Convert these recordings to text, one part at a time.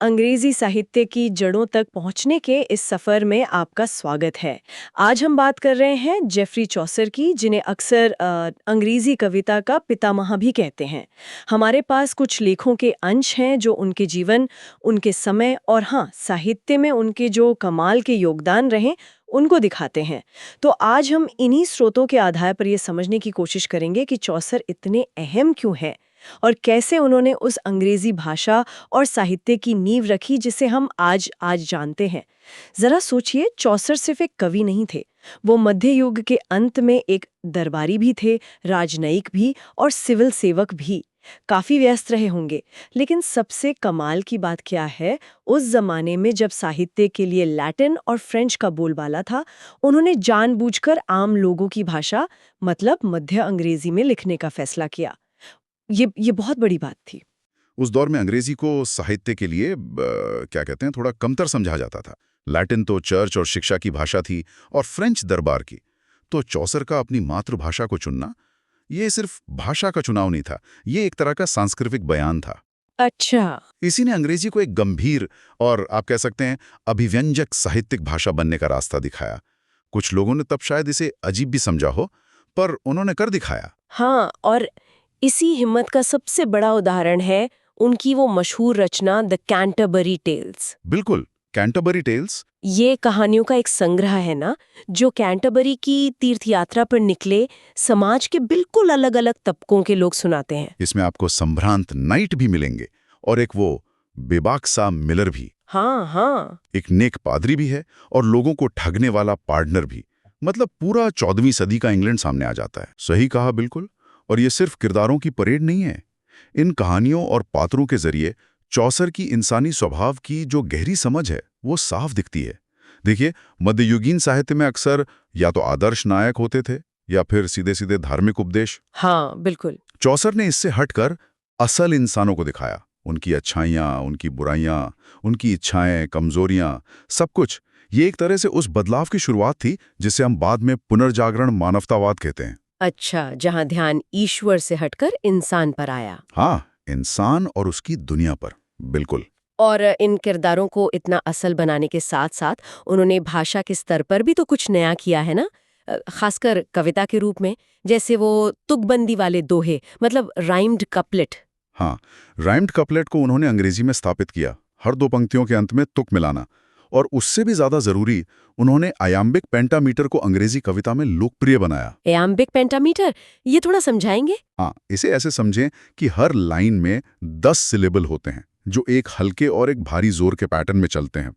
अंग्रेजी साहित्य की जड़ों तक पहुंचने के इस सफर में आपका स्वागत है। आज हम बात कर रहे हैं जेफरी चौसर की, जिन्हें अक्सर अंग्रेजी कविता का पितामह भी कहते हैं। हमारे पास कुछ लेखों के अंश हैं जो उनके जीवन, उनके समय और हाँ, साहित्य में उनके जो कमाल के योगदान रहे उनको दिखाते हैं। तो आज हम इन्हीं स्रोतों के आधार पर ये समझने की कोशिश करेंगे कि चौसर इतने अहम क्यों हैं और कैसे उन्होंने उस अंग्रेजी भाषा और साहित्य की नींव रखी जिसे हम आज जानते हैं। जरा सोचिए, चौसर सिर्फ एक कवि नहीं थे, वो मध्य युग के अंत में एक दरबारी भी थे, राजनयिक भी और सिविल सेवक भी। काफी व्यस्त रहे होंगे, लेकिन सबसे कमाल की बात क्या है, उस जमाने में जब साहित्य के लिए लैटिन और फ्रेंच का बोलबाला था, उन्होंने जानबूझकर आम लोगों की भाषा मतलब मध्य अंग्रेजी में लिखने का फैसला किया। ये बहुत बड़ी बात थी। उस दौर में अंग्रेजी को साहित्य के लिए क्या कहते हैं, थोड़ा कमतर समझा जाता था। लैटिन तो चर्च और शिक्षा की भाषा थी और फ्रेंच दरबार की। तो चौसर का अपनी मातृभाषा को चुनना, ये सिर्फ भाषा का चुनाव नहीं था, ये एक तरह का सांस्कृतिक बयान था। अच्छा। इसी ने अंग्रेजी को एक गंभीर और आप कह सकते हैं अभिव्यंजक साहित्यिक भाषा बनने का रास्ता दिखाया। कुछ लोगों ने तब शायद इसे अजीब भी समझा हो, पर उन्होंने कर दिखाया। हाँ, और इसी हिम्मत का सबसे बड़ा उदाहरण है उनकी वो मशहूर रचना द कैंटरबरी टेल्स। बिल्कुल, कैंटरबरी टेल्स। ये कहानियों का एक संग्रह है ना, जो कैंटरबरी की तीर्थ यात्रा पर निकले समाज के बिल्कुल अलग-अलग तबकों के लोग सुनाते हैं। इसमें आपको संभ्रांत नाइट भी मिलेंगे और एक वो बेबाक सा मिलर भी। हाँ हाँ। एक नेक पादरी भी है और लोगों को ठगने वाला पार्टनर भी। मतलब पूरा 14वीं सदी का इंग्लैंड सामने आ जाता है। सही कहा, बिल्कुल। और ये सिर्फ किरदारों की परेड नहीं है। इन कहानियों और पात्रों के जरिए चौसर की इंसानी स्वभाव की जो गहरी समझ है वो साफ दिखती है। देखिए, मध्ययुगीन साहित्य में अक्सर या तो आदर्श नायक होते थे या फिर सीधे सीधे धार्मिक उपदेश। हाँ बिल्कुल। चौसर ने इससे हटकर असल इंसानों को दिखाया, उनकी अच्छाइयाँ, उनकी बुराइयाँ, उनकी इच्छाएं, कमजोरियां, सब कुछ। ये एक तरह से उस बदलाव की शुरुआत थी जिसे हम बाद में पुनर्जागरण मानवतावाद कहते हैं। अच्छा, जहाँ ध्यान ईश्वर से हटकर इंसान पर आया। हाँ, इंसान और उसकी दुनिया पर। बिल्कुल। और इन किरदारों को इतना असल बनाने के साथ साथ उन्होंने भाषा के स्तर पर भी तो कुछ नया किया है ना, खासकर कविता के रूप में, जैसे वो तुकबंदी वाले दोहे, मतलब राइम्ड कपलेट। हाँ, राइम्ड कपलेट को उन्होंने अंग्रेजी में स्थापित किया, हर दो पंक्तियों के अंत में तुक मिलाना। और उससे भी ज्यादा जरूरी, उन्होंने आयाम्बिक पेंटामीटर को अंग्रेजी कविता में लोकप्रिय बनाया। आयाम्बिक पेंटामीटर, ये थोड़ा समझाएंगे? हाँ, इसे ऐसे समझें कि हर लाइन में 10 सिलेबल होते हैं जो एक हल्के और एक भारी जोर के पैटर्न में चलते हैं,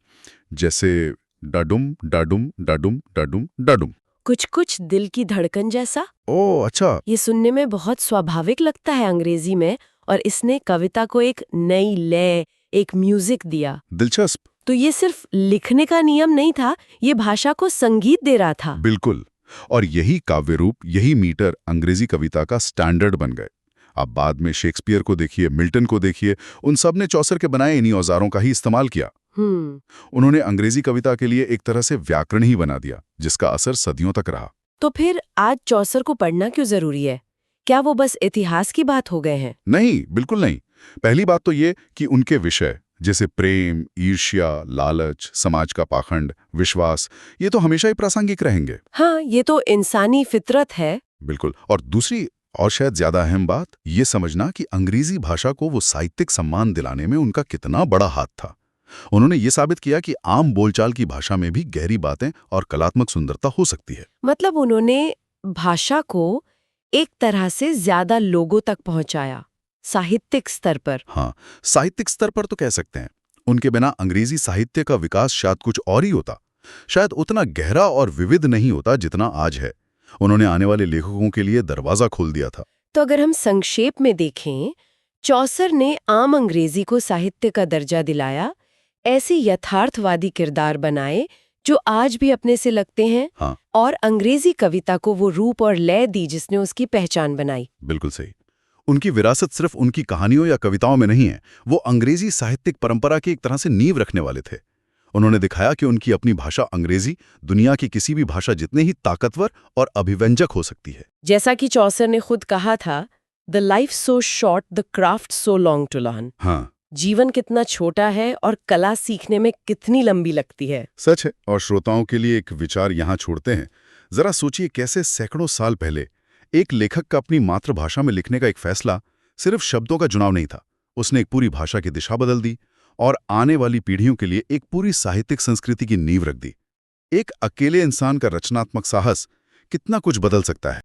जैसे डडुम डडुम डडुम डडुम डडुम। कुछ कुछ दिल की धड़कन जैसा। ओह अच्छा। ये सुनने में बहुत स्वाभाविक लगता है अंग्रेजी में, और इसने कविता को एक नई लय, एक म्यूजिक दिया। दिलचस्प। तो ये सिर्फ लिखने का नियम नहीं था, ये भाषा को संगीत दे रहा था। बिल्कुल। और यही काव्य रूप, यही मीटर अंग्रेजी कविता का स्टैंडर्ड बन गए। आप बाद में शेक्सपियर को देखिए, मिल्टन को देखिए, उन सब ने चौसर के बनाए इन्हीं औजारों का ही इस्तेमाल किया। उन्होंने अंग्रेजी कविता के लिए एक तरह से व्याकरण ही बना दिया, जिसका असर सदियों तक रहा। तो फिर आज चौसर को पढ़ना क्यों जरूरी है? क्या वो बस इतिहास की बात हो गए हैं? नहीं, बिल्कुल नहीं। पहली बात तो ये कि उनके विषय जैसे प्रेम, ईर्ष्या, लालच, समाज का पाखंड, विश्वास, ये तो हमेशा ही प्रासंगिक रहेंगे। हाँ, ये तो इंसानी फितरत है। बिल्कुल। और दूसरी और शायद ज्यादा अहम बात, ये समझना कि अंग्रेजी भाषा को वो साहित्यिक सम्मान दिलाने में उनका कितना बड़ा हाथ था। उन्होंने ये साबित किया कि आम बोलचाल की भाषा में भी गहरी बातें और कलात्मक सुंदरता हो सकती है। मतलब उन्होंने भाषा को एक तरह से ज्यादा लोगों तक पहुंचाया, साहित्यिक स्तर पर। हाँ, साहित्यिक स्तर पर तो कह सकते हैं। उनके बिना अंग्रेजी साहित्य का विकास शायद कुछ और ही होता, शायद उतना गहरा और विविध नहीं होता जितना आज है। उन्होंने आने वाले लेखकों के लिए दरवाजा खोल दिया था। तो अगर हम संक्षेप में देखें, चौसर ने आम अंग्रेजी को साहित्य का दर्जा दिलाया, ऐसे यथार्थवादी किरदार बनाए जो आज भी अपने से लगते हैं। हाँ। और अंग्रेजी कविता को वो रूप और लय दी जिसने उसकी पहचान बनाई। बिल्कुल सही। उनकी विरासत सिर्फ उनकी कहानियों या कविताओं में नहीं है, वो अंग्रेजी साहित्यिक परंपरा की एक तरह से नींव रखने वाले थे। उन्होंने दिखाया कि उनकी अपनी भाषा अंग्रेजी दुनिया की किसी भी भाषा जितने ही ताकतवर और अभिव्यंजक हो सकती है। जैसा कि चौसर ने खुद कहा था, the life so short, the craft so long to learn. हाँ, जीवन कितना छोटा है और कला सीखने में कितनी लंबी लगती है। सच है। और श्रोताओं के लिए एक विचार यहाँ छोड़ते हैं। जरा सोचिए कैसे सैकड़ों साल पहले एक लेखक का अपनी मातृभाषा में लिखने का एक फैसला सिर्फ शब्दों का चुनाव नहीं था। उसने एक पूरी भाषा की दिशा बदल दी और आने वाली पीढ़ियों के लिए एक पूरी साहित्यिक संस्कृति की नींव रख दी। एक अकेले इंसान का रचनात्मक साहस कितना कुछ बदल सकता है।